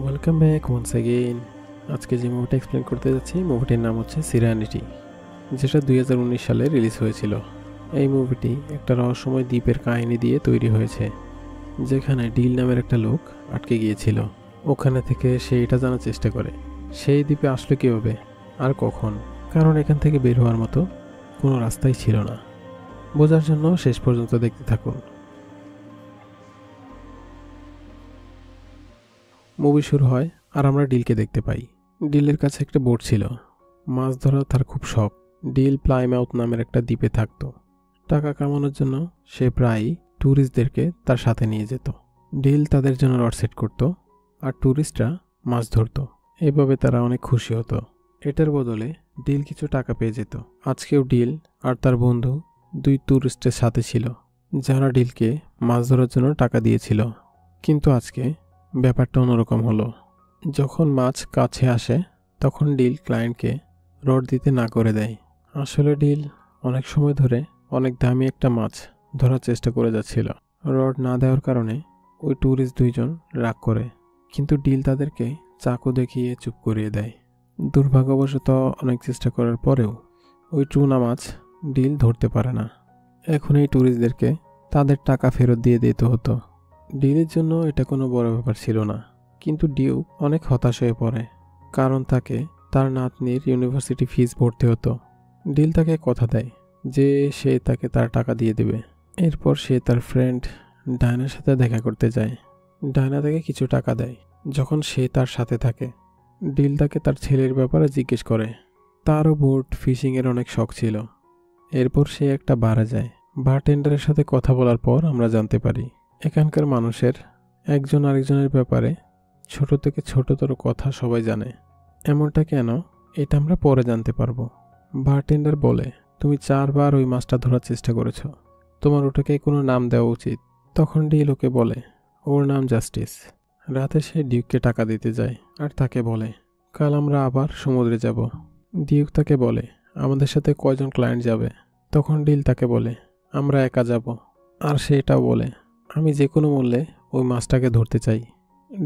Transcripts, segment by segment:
Welcome back once again. আজকে যে মুভিটা এক্সপ্লেন করতে যাচ্ছি মুভিটির নাম হচ্ছে সিরানিটি, যেটা 2019 সালে রিলিজ হয়েছিল। এই মুভিটি একটা রহস্যময় দ্বীপের কাহিনী দিয়ে তৈরি হয়েছে, যেখানে ডিল নামের একটা লোক আটকে গিয়েছিল। ওখানে থেকে সে এটা জানার চেষ্টা করে সেই দ্বীপে আসলে কীভাবে আর কখন, কারণ এখান থেকে বের হওয়ার মতো কোনো রাস্তাই ছিল না। বোঝার জন্য শেষ পর্যন্ত দেখতে থাকুন। মুভি শুরু হয় আর আমরা ডিলকে দেখতে পাই। ডিলের কাছে একটা বোট ছিল, মাছ ধরা তার খুব শখ। ডিল প্লাইমাউথ নামের একটা দ্বীপে থাকতো। টাকা কামানোর জন্য সে প্রায়ই ট্যুরিস্টদেরকে তার সাথে নিয়ে যেত। ডিল তাদের জন্য রড সেট করত আর ট্যুরিস্টরা মাছ ধরত। এভাবে তারা অনেক খুশি হতো। এটার বদলে ডিল কিছু টাকা পেয়ে যেত। আজকেও ডিল আর তার বন্ধু দুই ট্যুরিস্টের সাথে ছিল, যারা ডিলকে মাছ ধরার জন্য টাকা দিয়েছিল। কিন্তু আজকে ব্যাপারটা অন্যরকম হলো। যখন মাছ কাছে আসে তখন ডিল ক্লায়েন্টকে রড দিতে না করে দেয়। আসলে ডিল অনেক সময় ধরে অনেক দামি একটা মাছ ধরার চেষ্টা করে যাচ্ছিল। রড না দেওয়ার কারণে ওই ট্যুরিস্ট দুইজন রাগ করে, কিন্তু ডিল তাদেরকে চাকু দেখিয়ে চুপ করিয়ে দেয়। দুর্ভাগ্যবশত অনেক চেষ্টা করার পরেও ওই টুনা মাছ ডিল ধরতে পারে না। এখন এই ট্যুরিস্টদেরকে তাদের টাকা ফেরত দিয়ে দিতে হতো। ডিলের জন্য এটা কোনো বড় ব্যাপার ছিল না, কিন্তু ডিউ অনেক হতাশ হয়ে পড়ে, কারণ তাকে তার নাতনির ইউনিভার্সিটি ফিস ভরতে হতো। ডিল তাকে কথা দেয় যে সে তাকে তার টাকা দিয়ে দেবে। এরপর সে তার ফ্রেন্ড ডায়নার সাথে দেখা করতে যায়। ডায়না তাকে কিছু টাকা দেয় যখন সে তার সাথে থাকে। ডিল তাকে তার ছেলের ব্যাপারে জিজ্ঞেস করে। তারও বোট ফিশিংয়ের অনেক শখ ছিল। এরপর সে একটা বারে যায়। বারটেন্ডারের সাথে কথা বলার পর আমরা জানতে পারি এখানকার মানুষের একজন আরেকজনের ব্যাপারে ছোট থেকে ছোটতর কথা সবাই জানে। এমনটা কেন, এটা আমরা পরে জানতে পারবো। বারটেন্ডার বলে, তুমি 4 বার ওই মাছটা ধরার চেষ্টা করেছো, তোমার ওটাকে কোনো নাম দেওয়া উচিত। তখন ডিল ওকে বলে ওর নাম জাস্টিস। রাতে সে ডিউককে টাকা দিতে যায় আর তাকে বলে কাল আমরা আবার সমুদ্রে যাব। ডিউক তাকে বলে আমাদের সাথে কয়জন ক্লায়েন্ট যাবে। তখন ডিল তাকে বলে আমরা একা যাব। আর সে এটাও বলে আমি যে কোনো মূল্যে ওই মাছটাকে ধরতে চাই।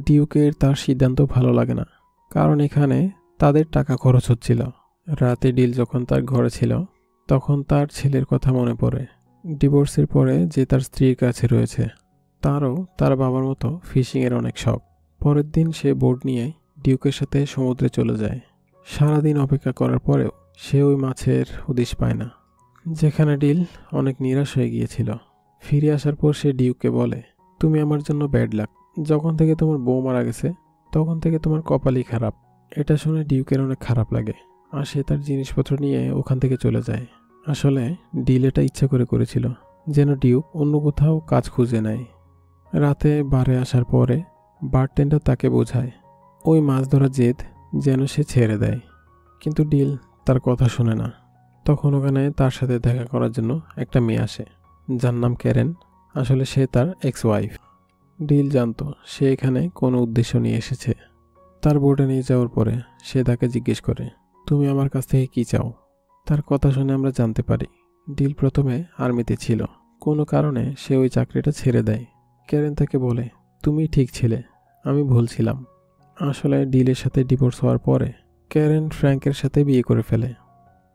ডিউকের তার সিদ্ধান্ত ভালো লাগে না, কারণ এখানে তাদের টাকা খরচ হচ্ছিল। রাতে ডিল যখন তার ঘরে ছিল তখন তার ছেলের কথা মনে পড়ে। ডিভোর্সের পরে যে তার স্ত্রীর কাছে রয়েছে। তারও তার বাবার মতো ফিশিংয়ের অনেক শখ। পরের দিন সে বোট নিয়ে ডিউকের সাথে সমুদ্রে চলে যায়। সারাদিন অপেক্ষা করার পরেও সে ওই মাছের হদিশ পায় না, যেখানে ডিল অনেক নিরাশ হয়ে গিয়েছিল। ফিরে আসার পর সে ডিউককে বলে তুমি আমার জন্য ব্যাড লাক। যখন থেকে তোমার বউ মারা গেছে তখন থেকে তোমার কপালই খারাপ। এটা শুনে ডিউকের অনেক খারাপ লাগে আর সে তার জিনিসপত্র নিয়ে ওখান থেকে চলে যায়। আসলে ডিল এটা ইচ্ছা করে করেছিল যেন ডিউক অন্য কোথাও কাজ খুঁজে নেয়। রাতে বারে আসার পরে বারটেন্ডার তাকে বোঝায় ওই মাছ ধরার জেদ যেন সে ছেড়ে দেয়, কিন্তু ডিল তার কথা শোনে না। তখন ওখানে তার সাথে দেখা করার জন্য একটা মেয়ে আসে, যার নাম ক্যারেন। আসলে সে তার এক্স ওয়াইফ। ডিল জানতো সে এখানে কোনো উদ্দেশ্য নিয়ে এসেছে। তার বোর্ডে নিয়ে যাওয়ার পরে সে তাকে জিজ্ঞেস করে তুমি আমার কাছ থেকে কী চাও। তার কথা শুনে আমরা জানতে পারি ডিল প্রথমে আর্মিতে ছিল, কোনো কারণে সে ওই চাকরিটা ছেড়ে দেয়। ক্যারেন তাকে বলে তুমি ঠিক ছিলে, আমি ভুল ছিলাম। আসলে ডিলের সাথে ডিভোর্স হওয়ার পরে ক্যারেন ফ্র্যাঙ্কের সাথে বিয়ে করে ফেলে।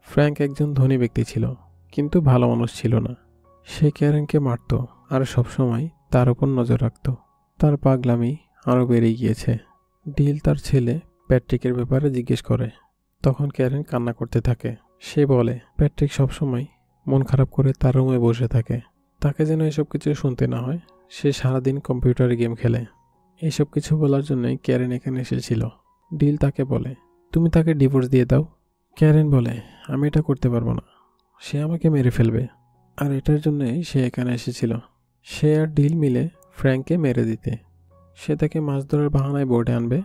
ফ্র্যাঙ্ক একজন ধনী ব্যক্তি ছিল, কিন্তু ভালো মানুষ ছিল না। সে ক্যারেনকে মারত আর সবসময় তার উপর নজর রাখত। তার পাগলামি আরও বেড়ে গিয়েছে। ডিল তার ছেলে প্যাট্রিকের ব্যাপারে জিজ্ঞেস করে। তখন ক্যারেন কান্না করতে থাকে। সে বলে প্যাট্রিক সবসময় মন খারাপ করে তার রুমে বসে থাকে। তাকে যেন এসব কিছু শুনতে না হয়। সে সারাদিন কম্পিউটারে গেম খেলে। এইসব কিছু বলার জন্যই ক্যারেন এখানে এসেছিল। ডিল তাকে বলে তুমি তাকে ডিভোর্স দিয়ে দাও। ক্যারেন বলে আমি এটা করতে পারবো না, সে আমাকে মেরে ফেলবে, আর এটার জন্যই সে এখানে এসেছিল। সে আর ডিল মিলে ফ্র্যাঙ্ককে মেরে দিতে। সে তাকে মাছ ধরার বাহানায় বোর্ডে আনবে,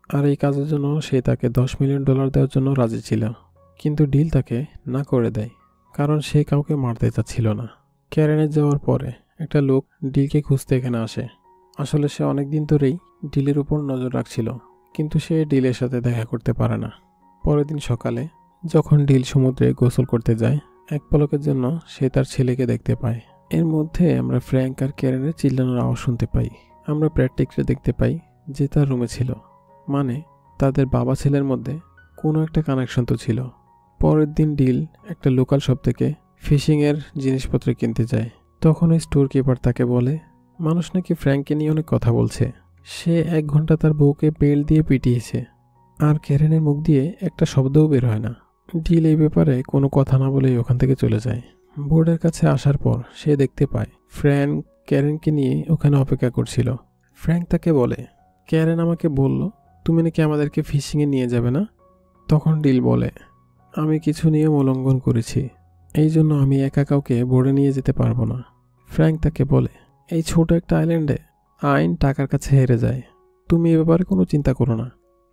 আর এই কাজের জন্য সে তাকে $10 মিলিয়ন দেওয়ার জন্য রাজি ছিল। কিন্তু ডিল তাকে না করে দেয়, কারণ সে কাউকে মারতে চাচ্ছিল না। ক্যারেনের যাওয়ার পরে একটা লোক ডিলকে খুঁজতে এখানে আসে। আসলে সে অনেক দিন ধরেই ডিলের উপর নজর রাখছিল, কিন্তু সে ডিলের সাথে দেখা করতে পারে না। পরের দিন সকালে যখন ডিল সমুদ্রে গোসল করতে যায়, এক পলকের জন্য সে তার ছেলেকে দেখতে পায়। এর মধ্যে আমরা ফ্র্যাঙ্ক আর ক্যারেনের চিল্লানোর আওয়াজ শুনতে পাই। আমরা প্যাট্রিককে দেখতে পাই যে তার রুমে ছিল। মানে তাদের বাবা ছেলের মধ্যে কোনো একটা কানেকশন তো ছিল। পরের দিন ডিল একটা লোকাল শপ থেকে ফিশিংয়ের জিনিসপত্র কিনতে যায়। তখন ওই স্টোর কিপার তাকে বলে মানুষ নাকি ফ্র্যাঙ্ককে নিয়ে অনেক কথা বলছে। সে 1 ঘন্টা তার বউকে বেল্ট দিয়ে পিটিয়েছে, আর ক্যারেনের মুখ দিয়ে একটা শব্দও বের হয় না। ডিল এই ব্যাপারে কোনো কথা না বলেই ওখান থেকে চলে যায়। বোর্ডের কাছে আসার পর সে দেখতে পায় ফ্র্যাঙ্ক ক্যারেনকে নিয়ে ওখানে অপেক্ষা করছিল। ফ্র্যাঙ্ক তাকে বলে, ক্যারেন আমাকে বলল তুমি নাকি আমাদেরকে ফিশিংয়ে নিয়ে যাবে না। তখন ডিল বলে, আমি কিছু নিয়ম উল্লঙ্ঘন করেছি, এই জন্য আমি একা কাউকে বোর্ডে নিয়ে যেতে পারবো না। ফ্র্যাঙ্ক তাকে বলে, এই ছোট একটা আইল্যান্ডে আইন টাকার কাছে হেরে যায়, তুমি এ ব্যাপারে কোনো চিন্তা করো না।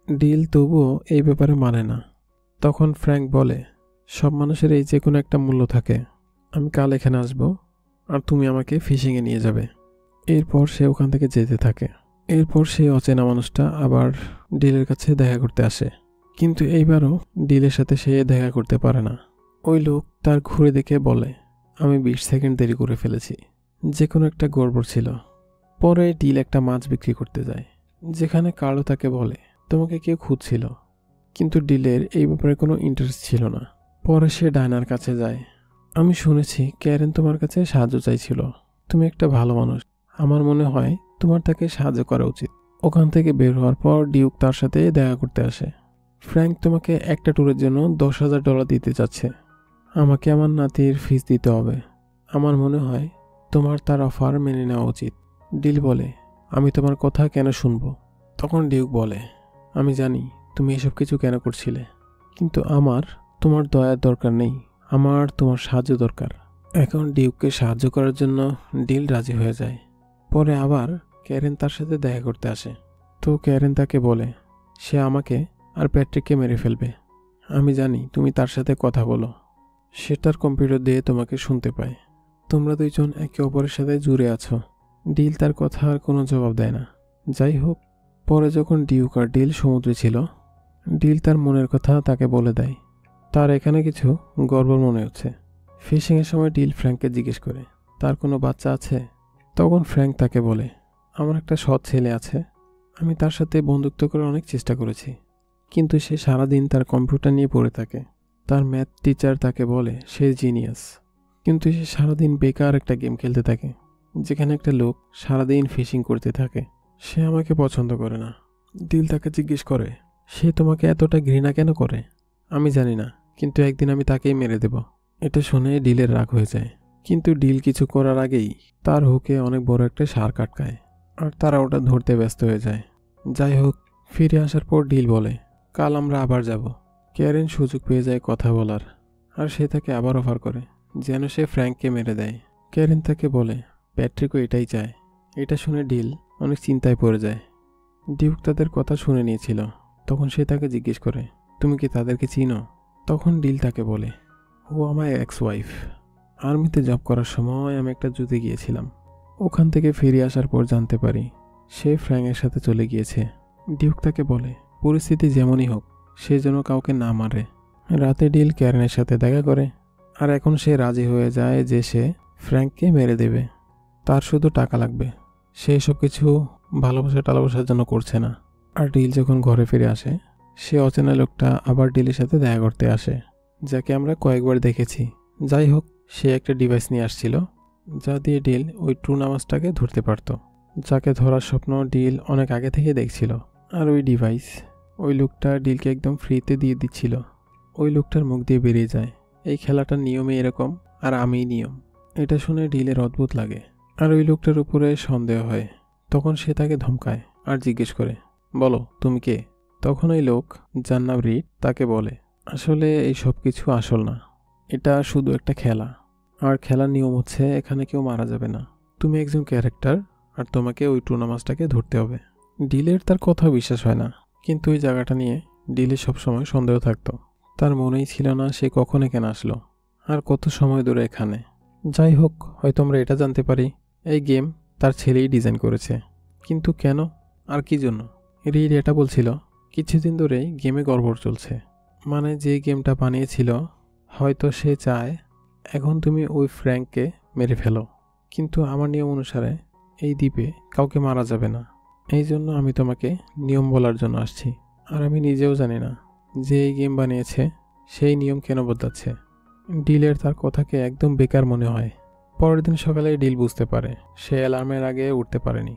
ডিল তবুও এই ব্যাপারে মানে না। তখন ফ্র্যাঙ্ক বলে, সব মানুষের এই যে কোনো একটা মূল্য থাকে, আমি কাল এখানে আসবো আর তুমি আমাকে ফিশিংয়ে নিয়ে যাবে। এরপর সে ওখান থেকে যেতে থাকে। এরপর সেই অচেনা মানুষটা আবার ডিলের কাছে দেখা করতে আসে, কিন্তু এইবারও ডিলের সাথে সে দেখা করতে পারে না। ওই লোক তার ঘুরে দেখে বলে, আমি 20 সেকেন্ড দেরি করে ফেলেছি। যে কোনো একটা গড়বড় ছিল। পরে ডিল একটা মাছ বিক্রি করতে যায়, যেখানে কার্লো তাকে বলে তোমাকে কেউ খুঁজছিল, কিন্তু ডিলের এই ব্যাপারে কোনো ইন্টারেস্ট ছিল না। পরে সে ডায়নার কাছে যায়। আমি শুনেছি ক্যারেন তোমার কাছে সাহায্য চাইছিল, তুমি একটা ভালো মানুষ, আমার মনে হয় তোমার তাকে সাহায্য করা উচিত। ওখান থেকে বের হওয়ার পর ডিউক তার সাথে দেখা করতে আসে। ফ্র্যাঙ্ক তোমাকে একটা ট্যুরের জন্য $10,000 দিতে চাচ্ছে। আমাকে আমার নাতির ফিস দিতে হবে। আমার মনে হয় তোমার তার অফার মেনে নেওয়া উচিত। ডিল বলে, আমি তোমার কথা কেন শুনবো? তখন ডিউক বলে, আমি জানি তুমি এসব কিছু কেন করছিলে, কিন্তু আমার তোমার দয়ার দরকার নেই, আমার তোমার সাহায্য দরকার। এখন ডিউককে সাহায্য করার জন্য ডিল রাজি হয়ে যায়। পরে আবার ক্যারেন তার সাথে দেখা করতে আসে। তো ক্যারেন তাকে বলে সে আমাকে আর প্যাট্রিককে মেরে ফেলবে। আমি জানি তুমি তার সাথে কথা বলো, সে তার কম্পিউটার দিয়ে তোমাকে শুনতে পায়। তোমরা দুইজন একে অপরের সাথে জুড়ে আছো। ডিল তার কথা আর কোনো জবাব দেয় না। যাই হোক, পরে যখন ডিউক আর ডিল সমুদ্রে ছিল, ডিল তার মনের কথা তাকে বলে দেয়। তার এখানে কিছু গড়বড় মনে হচ্ছে। ফিশিংয়ের সময় ডিল ফ্র্যাঙ্ককে জিজ্ঞেস করে তার কোনো বাচ্চা আছে। তখন ফ্র্যাঙ্ক তাকে বলে, আমার একটা সৎ ছেলে আছে, আমি তার সাথে বন্ধুত্ব করে অনেক চেষ্টা করেছি, কিন্তু সে সারাদিন তার কম্পিউটার নিয়ে পড়ে থাকে। তার ম্যাথ টিচার তাকে বলে সে জিনিয়াস, কিন্তু সে সারাদিন বেকার একটা গেম খেলতে থাকে, যেখানে একটা লোক সারাদিন ফিশিং করতে থাকে। সে আমাকে পছন্দ করে না। ডিল তাকে জিজ্ঞেস করে সে তোমাকে এতটা ঘৃণা কেন করে। আমি জানি না, কিন্তু একদিন আমি তাকেই মেরে দেব। এটা শুনে ডিলের রাগ হয়ে যায়, কিন্তু ডিল কিছু করার আগেই তার হুকে অনেক বড় একটা ষাঁড় কাটকায়, আর তারা ওটা ধরতে ব্যস্ত হয়ে যায়। যাই হোক, ফিরে আসার পর ডিল বলে কাল আমরা আবার যাব। ক্যারেন সুযোগ পেয়ে যায় কথা বলার, আর সে তাকে আবার অফার করে যেন সে ফ্র্যাঙ্ককে মেরে দেয়। ক্যারেন তাকে বলে প্যাট্রিকও এটাই চায়। এটা শুনে ডিল অনেক চিন্তায় পড়ে যায়। ডিউক তাদের কথা শুনে নিয়েছিল। তখন সে তাকে জিজ্ঞেস করে তুমি কি তাদেরকে চিনো? তখন ডিল তাকে বলে ও আমার এক্স ওয়াইফ। আর্মিতে জব করার সময় আমি একটা যুদ্ধে গিয়েছিলাম, ওখান থেকে ফিরে আসার পর জানতে পারি সে ফ্র্যাঙ্কের সাথে চলে গিয়েছে। ডিউক তাকে বলে পরিস্থিতি যেমনই হোক সে যেন কাউকে না মারে। রাতে ডিল ক্যারেনের সাথে দেখা করে, আর এখন সে রাজি হয়ে যায় যে সে ফ্র্যাঙ্ককে মেরে দেবে। তার শুধু টাকা লাগবে, সে সব কিছু ভালোবাসার জন্য করছে না। আর ডিল যখন ঘরে ফিরে আসে, সে অচেনা লোকটা আবার ডিলের সাথে দেখা করতে আসে, যাকে আমরা কয়েকবার দেখেছি। যাই হোক, সে একটা ডিভাইস নিয়ে আসছিল যা দিয়ে ডিল ওই ট্রুনা মাছটাকে ধরতে পারত, যাকে ধরার স্বপ্ন ডিল অনেক আগে থেকে দেখছিল। আর ওই ডিভাইস ওই লোকটা ডিলকে একদম ফ্রিতে দিয়ে দিচ্ছিল। ওই লোকটার মুখ দিয়ে বেরিয়ে যায় এই খেলাটার নিয়মে এরকম, আর আমিই নিয়ম। এটা শুনে ডিলের অদ্ভুত লাগে, আর ওই লোকটার উপরে সন্দেহ হয়। তখন সে তাকে ধমকায় আর জিজ্ঞেস করে বলো তুমি কে? তখন ওই লোক, যার নাম রিড, তাকে বলে আসলে এই সব কিছু আসল না, এটা শুধু একটা খেলা, আর খেলার নিয়ম হচ্ছে এখানে কেউ মারা যাবে না। তুমি একজন ক্যারেক্টার, আর তোমাকে ওই টুনা মাছটাকে ধরতে হবে। ডিলের তার কথা বিশ্বাস হয় না, কিন্তু ওই জায়গাটা নিয়ে ডিলের সবসময় সন্দেহ থাকতো। তার মনেই ছিল না সে কখন এখানে আসলো, আর কত সময় ধরে এখানে। যাই হোক, হয়তো আমরা এটা জানতে পারি এই গেম তার ছেলেই ডিজাইন করেছে, কিন্তু কেন আর কি জন্য? রিড এটা বলছিল কিছুদিন ধরেই গেমে গড়বড় চলছে, মানে যে গেমটা বানিয়েছিল হয়তো সে চায় এখন তুমি ওই ফ্র্যাঙ্ককে মেরে ফেলো, কিন্তু আমার নিয়ম অনুসারে এই দ্বীপে কাউকে মারা যাবে না। এই জন্য আমি তোমাকে নিয়ম বলার জন্য আসছি। আর আমি নিজেও জানি না যে এই গেম বানিয়েছে সেই নিয়ম কেন বদলাচ্ছে। ডিলের তার কথাকে একদম বেকার মনে হয়। পরের দিন সকালে ডিল বুঝতে পারে সে অ্যালার্মের আগে উঠতে পারেনি,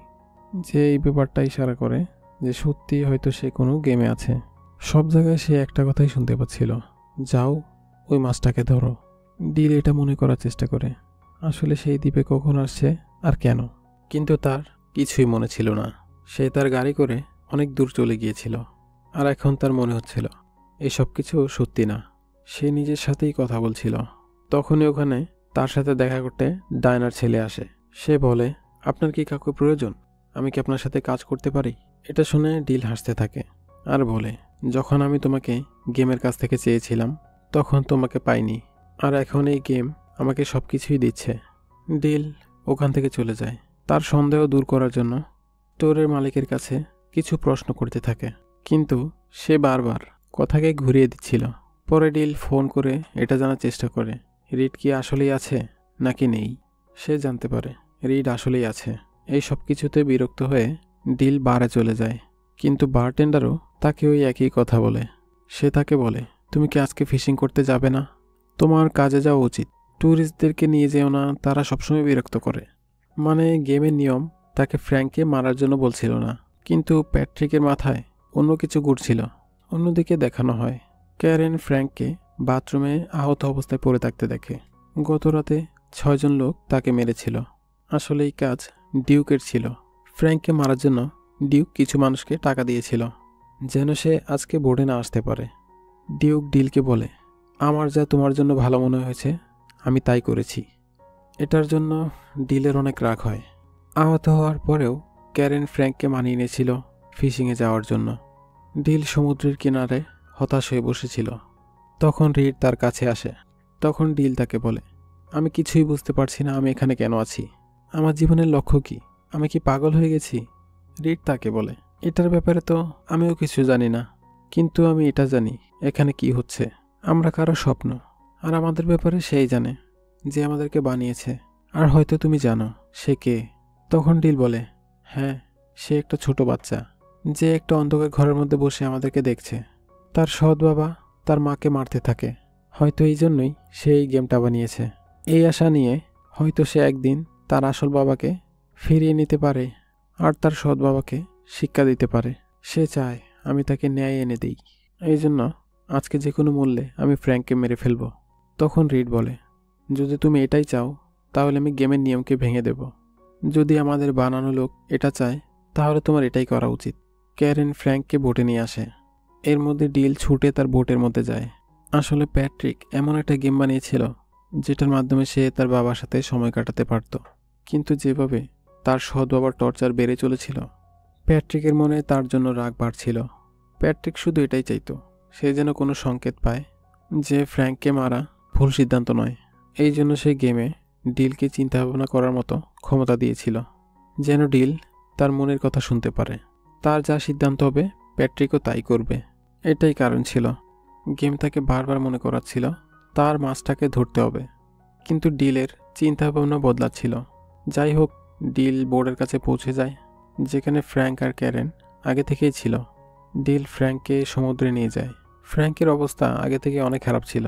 যে এই ব্যাপারটা ইশারা করে যে সত্যি হয়তো সে কোনো গেমে আছে। সব জায়গায় সে একটা কথাই শুনতে পাচ্ছিল, যাও ওই মাছটাকে ধরো। ডিল এটা মনে করার চেষ্টা করে আসলে সেই দ্বীপে কখন আসছে আর কেন, কিন্তু তার কিছুই মনে ছিল না। সে তার গাড়ি করে অনেক দূর চলে গিয়েছিল আর এখন তার মনে হচ্ছিল এসব কিছু সত্যি না। সে নিজের সাথেই কথা বলছিল। তখনই ওখানে তার সাথে দেখা করতে ডায়নার ছেলে আসে। সে বলে, আপনার কি কাউকে প্রয়োজন? আমি কি আপনার সাথে কাজ করতে পারি? এটা শুনে ডিল হাসতে থাকে আর বলে, যখন আমি তোমাকে গেমের কাছ থেকে চেয়েছিলাম তখন তোমাকে পাইনি, আর এখন এই গেম আমাকে সব কিছুই দিচ্ছে। ডিল ওখান থেকে চলে যায় তার সন্দেহ দূর করার জন্য। স্টোরের মালিকের কাছে কিছু প্রশ্ন করতে থাকে, কিন্তু সে বারবার কথাকে ঘুরিয়ে দিচ্ছিল। পরে ডিল ফোন করে এটা জানার চেষ্টা করে রিড কি আসলেই আছে নাকি নেই। সে জানতে পারে রিড আসলেই আছে। এই সব কিছুতে বিরক্ত হয়ে ডিল বারে চলে যায়, কিন্তু বারটেন্ডারও তাকে ওই একই কথা বলে। সে তাকে বলে, তুমি কি আজকে ফিশিং করতে যাবে না? তোমার কাজে যাওয়া উচিত। ট্যুরিস্টদেরকে নিয়ে যেও না, তারা সবসময় বিরক্ত করে। মানে গেমের নিয়ম তাকে ফ্র্যাঙ্ককে মারার জন্য বলছিল না, কিন্তু প্যাট্রিকের মাথায় অন্য কিছু ঘুরছিল। অন্যদিকে দেখানো হয় ক্যারেন ফ্র্যাঙ্ককে বাথরুমে আহত অবস্থায় পড়ে থাকতে দেখে। গত রাতে 6 জন লোক তাকে মেরেছিল। আসলে এই কাজ ডিউকের ছিল। ফ্র্যাঙ্ককে মারার জন্য ডিউক কিছু মানুষকে টাকা দিয়েছিল যেন সে আজকে বোর্ডে না আসতে পারে। ডিউক ডিলকে বলে, আমার যা তোমার জন্য ভালো মনে হয়েছে আমি তাই করেছি। এটার জন্য ডিলের অনেক রাগ হয়। আহত হওয়ার পরেও ক্যারেন ফ্র্যাঙ্ককে মানিয়ে নিয়েছিল ফিশিংয়ে যাওয়ার জন্য। ডিল সমুদ্রের কিনারে হতাশ হয়ে বসেছিল। তখন রিড তার কাছে আসে। তখন ডিল তাকে বলে, আমি কিছুই বুঝতে পারছি না আমি এখানে কেন আছি। আমার জীবনের লক্ষ্য কি? আমি কি পাগল হয়ে গেছি? রিড তাকে বলে, এটার ব্যাপারে তো আমিও কিছু জানি না, কিন্তু আমি এটা জানি এখানে কি হচ্ছে। আমরা কারো স্বপ্ন, আর আমাদের ব্যাপারে সেই জানে যে আমাদেরকে বানিয়েছে। আর হয়তো তুমি জানো সে কে। তখন ডিল বলে, হ্যাঁ, সে একটা ছোট বাচ্চা যে একটা অন্ধকার ঘরের মধ্যে বসে আমাদেরকে দেখছে। তার সৎ বাবা তার মাকে মারতে থাকে, হয়তো এই জন্যই সে এই গেমটা বানিয়েছে। এই আশা নিয়ে হয়তো সে একদিন তার আসল বাবাকে ফিরিয়ে নিতে পারে আর তার সৎ বাবাকে শিক্ষা দিতে পারে। সে চায় আমি তাকে ন্যায় এনে দিই। এই জন্য আজকে যে কোনো মূল্যে আমি ফ্র্যাঙ্ককে মেরে ফেলব। তখন রিড বলে, যদি তুমি এটাই চাও তাহলে আমি গেমের নিয়মকে ভেঙে দেব। যদি আমাদের বানানো লোক এটা চায় তাহলে তোমার এটাই করা উচিত। ক্যারেন ফ্র্যাঙ্ককে বোটে নিয়ে আসে। এর মধ্যে ডিল ছুটে তার বোটের মধ্যে যায়। আসলে প্যাট্রিক এমন একটা গেম বানিয়েছিল যেটার মাধ্যমে সে তার বাবার সাথে সময় কাটাতে পারত, কিন্তু যেভাবে তার সৎ বাবার টর্চার বেড়ে চলেছিল প্যাট্রিকের মনে তার জন্য রাগ বাড়ছিল। প্যাট্রিক শুধু এটাই চাইতো সে যেন কোনো সংকেত পায় যে ফ্র্যাঙ্ককে মারা ভুল সিদ্ধান্ত নয়। এই জন্য সে গেমে ডিলকে চিন্তাভাবনা করার মতো ক্ষমতা দিয়েছিল, যেন ডিল তার মনের কথা শুনতে পারে। তার যা সিদ্ধান্ত হবে প্যাট্রিকও তাই করবে। এটাই কারণ ছিল গেম তাকে বারবার মনে করাচ্ছিল তার মাছটাকে ধরতে হবে, কিন্তু ডিলের চিন্তাভাবনা বদলাচ্ছিল। যাই হোক, ডিল বোর্ডের কাছে পৌঁছে যায় যেখানে ফ্র্যাঙ্ক আর ক্যারেন আগে থেকেই ছিল। ডিল ফ্র্যাঙ্ককে সমুদ্রে নিয়ে যায়। ফ্র্যাঙ্কের অবস্থা আগে থেকে অনেক খারাপ ছিল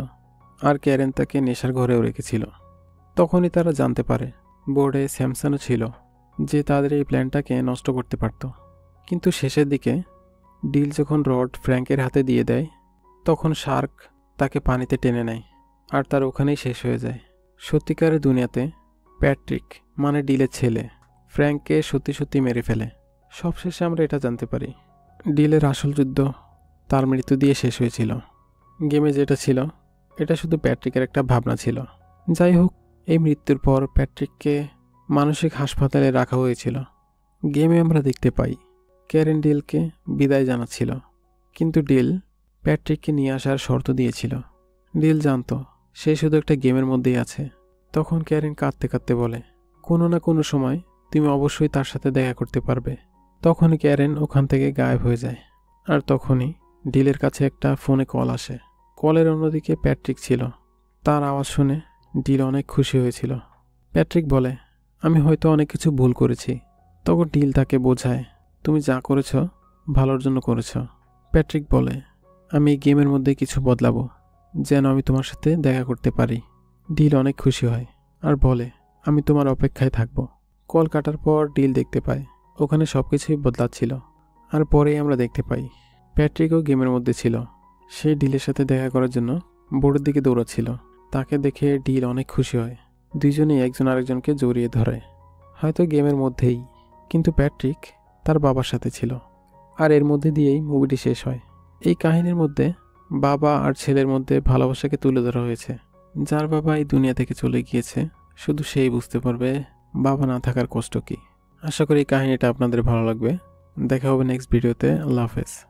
আর ক্যারেন তাকে নেশার ঘরেও রেখেছিল। তখনই তারা জানতে পারে বোর্ডে স্যামসনও ছিল যে তাদের এই প্ল্যানটাকে নষ্ট করতে পারত। কিন্তু শেষের দিকে ডিল যখন রড ফ্র্যাঙ্কের হাতে দিয়ে দেয় তখন শার্ক তাকে পানিতে টেনে নেয় আর তার ওখানেই শেষ হয়ে যায়। সত্যিকারের দুনিয়াতে প্যাট্রিক মানে ডিলের ছেলে ফ্র্যাঙ্ককে সত্যি সত্যি মেরে ফেলে। সবশেষে আমরা এটা জানতে পারি ডিলের আসল যুদ্ধ তার মৃত্যু দিয়ে শেষ হয়েছিল। গেমে যেটা ছিল এটা শুধু প্যাট্রিকের একটা ভাবনা ছিল। যাই হোক, এই মৃত্যুর পর প্যাট্রিককে মানসিক হাসপাতালে রাখা হয়েছিল। গেমে আমরা দেখতে পাই ক্যারেন ডিলকে বিদায় জানাচ্ছিল, কিন্তু ডিল প্যাট্রিককে নিয়ে আসার শর্ত দিয়েছিল। ডিল জানতো সে শুধু একটা গেমের মধ্যেই আছে। তখন ক্যারেন কাঁদতে কাঁদতে বলে, কোনো না কোনো সময় তুমি অবশ্যই তার সাথে দেখা করতে পারবে। তখনই ক্যারেন ওখান থেকে গায়েব হয়ে যায়। আর তখনই ডিলের কাছে একটা ফোনে কল আসে। কলের অন্যদিকে প্যাট্রিক ছিল। তার আওয়াজ শুনে ডিল অনেক খুশি হয়েছিল। প্যাট্রিক বলে, আমি হয়তো অনেক কিছু ভুল করেছি। তখন ডিল তাকে বোঝায় তুমি যা করেছ ভালোর জন্য করেছ। প্যাট্রিক বলে, আমি এই গেমের মধ্যে কিছু বদলাবো যেন আমি তোমার সাথে দেখা করতে পারি। ডিল অনেক খুশি হয় আর বলে, আমি তোমার অপেক্ষায় থাকবো। কল কাটার পর ডিল দেখতে পায় ওখানে সবকিছুই বদলাচ্ছিল। আর পরেই আমরা দেখতে পাই প্যাট্রিকও গেমের মধ্যে ছিল। সে ডিলের সাথে দেখা করার জন্য বোর্ডের দিকে দৌড়াচ্ছিল। তাকে দেখে ডিল অনেক খুশি হয়। দুইজনেই একজন আরেকজনকে জড়িয়ে ধরে, হয়তো গেমের মধ্যেই, কিন্তু প্যাট্রিক তার বাবার সাথে ছিল। আর এর মধ্যে দিয়েই মুভিটি শেষ হয়। এই কাহিনীর মধ্যে বাবা আর ছেলের মধ্যে ভালোবাসাকে তুলে ধরা হয়েছে। যার বাবা এই দুনিয়া থেকে চলে গিয়েছে শুধু সেই বুঝতে পারবে বাবা না থাকার কষ্ট কী। আশা করি এই কাহিনীটা আপনাদের ভালো লাগবে। দেখা হবে নেক্সট ভিডিওতে। আল্লাহ হাফেজ।